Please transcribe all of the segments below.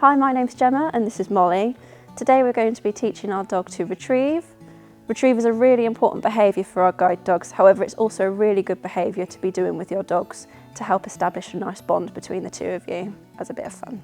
Hi, my name's Gemma and this is Molly. Today we're going to be teaching our dog to retrieve. Retrieve is a really important behaviour for our guide dogs, however it's also a really good behaviour to be doing with your dogs to help establish a nice bond between the two of you as a bit of fun.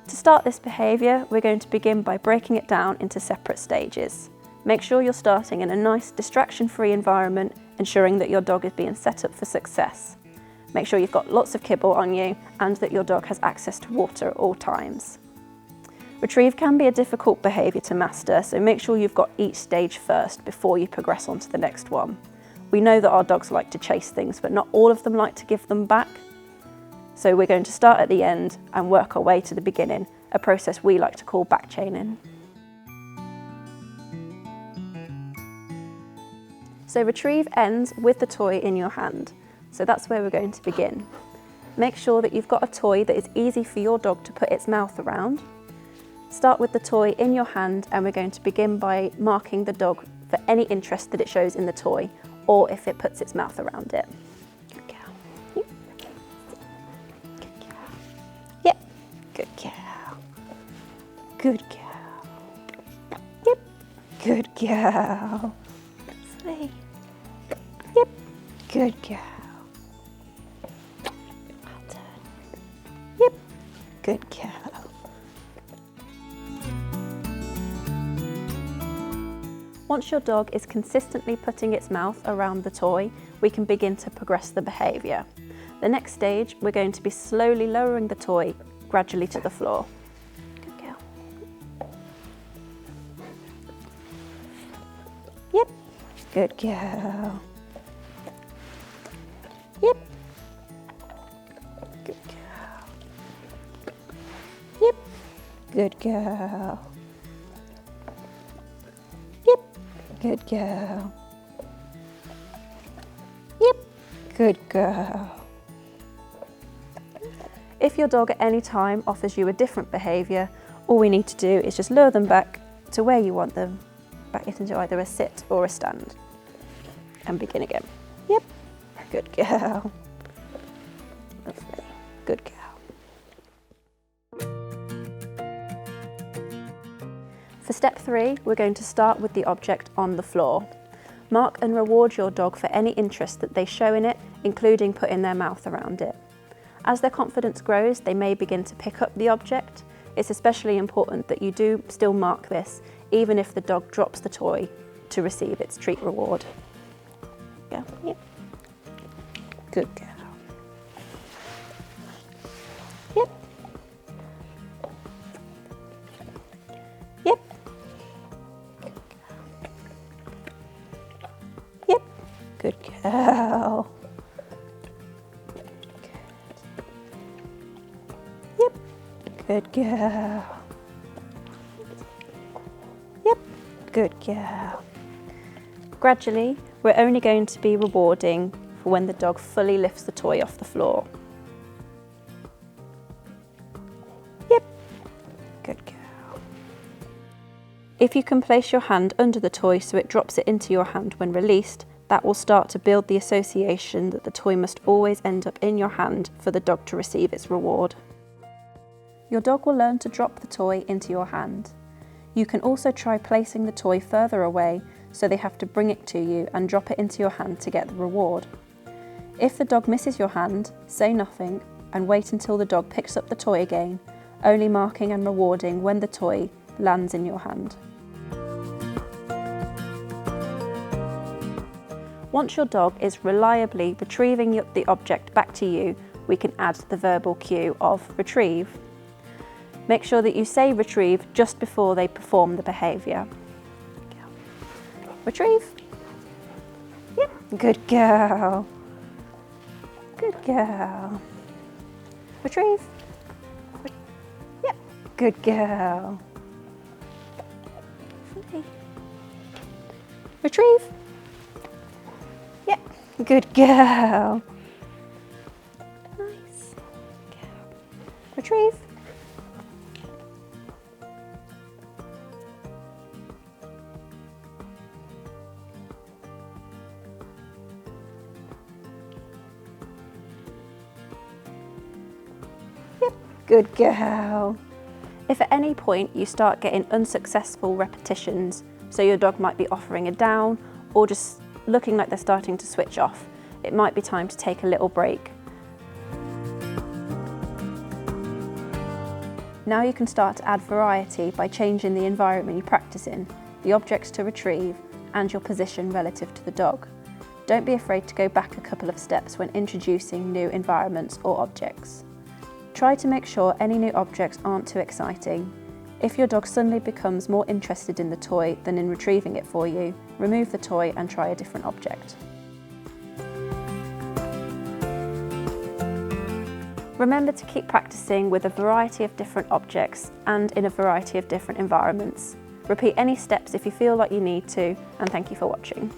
To start this behaviour, we're going to begin by breaking it down into separate stages. Make sure you're starting in a nice, distraction-free environment, ensuring that your dog is being set up for success. Make sure you've got lots of kibble on you and that your dog has access to water at all times. Retrieve can be a difficult behaviour to master, so make sure you've got each stage first before you progress on to the next one. We know that our dogs like to chase things, but not all of them like to give them back. So we're going to start at the end and work our way to the beginning, a process we like to call back chaining. So retrieve ends with the toy in your hand. So that's where we're going to begin. Make sure that you've got a toy that is easy for your dog to put its mouth around. Start with the toy in your hand and we're going to begin by marking the dog for any interest that it shows in the toy or if it puts its mouth around it. Good girl. Yep. Good girl. Good girl. Yep. Good girl. Slay. Yep. Good girl. Well done. Yep. Good girl. Once your dog is consistently putting its mouth around the toy, we can begin to progress the behaviour. The next stage, we're going to be slowly lowering the toy gradually to the floor. Good girl. Yep. Good girl. Yep. Good girl. Yep. Good girl. Yep. Good girl. Yep. Good girl. If your dog at any time offers you a different behaviour, all we need to do is just lure them back to where you want them, back into either a sit or a stand. And begin again. Yep. Good girl. Lovely. Good girl. For step 3, we're going to start with the object on the floor. Mark and reward your dog for any interest that they show in it, including putting their mouth around it. As their confidence grows, they may begin to pick up the object. It's especially important that you do still mark this, even if the dog drops the toy to receive its treat reward. Go. Yep. Good girl. Yep. Yep. Yep. Good girl. Yep. Good girl. Yep. Good girl. Gradually, we're only going to be rewarding for when the dog fully lifts the toy off the floor. Yep. Good girl. If you can place your hand under the toy so it drops it into your hand when released, that will start to build the association that the toy must always end up in your hand for the dog to receive its reward. Your dog will learn to drop the toy into your hand. You can also try placing the toy further away so they have to bring it to you and drop it into your hand to get the reward. If the dog misses your hand, say nothing and wait until the dog picks up the toy again, only marking and rewarding when the toy lands in your hand. Once your dog is reliably retrieving the object back to you, we can add the verbal cue of retrieve. Make sure that you say retrieve just before they perform the behaviour. Retrieve. Yep. Good girl. Good girl. Retrieve. Yep. Good girl. Retrieve. Yep. Good girl. Nice. Retrieve. Good girl. If at any point you start getting unsuccessful repetitions, so your dog might be offering a down or just looking like they're starting to switch off, it might be time to take a little break. Now you can start to add variety by changing the environment you practice in, the objects to retrieve, and your position relative to the dog. Don't be afraid to go back a couple of steps when introducing new environments or objects. Try to make sure any new objects aren't too exciting. If your dog suddenly becomes more interested in the toy than in retrieving it for you, remove the toy and try a different object. Remember to keep practicing with a variety of different objects and in a variety of different environments. Repeat any steps if you feel like you need to, and thank you for watching.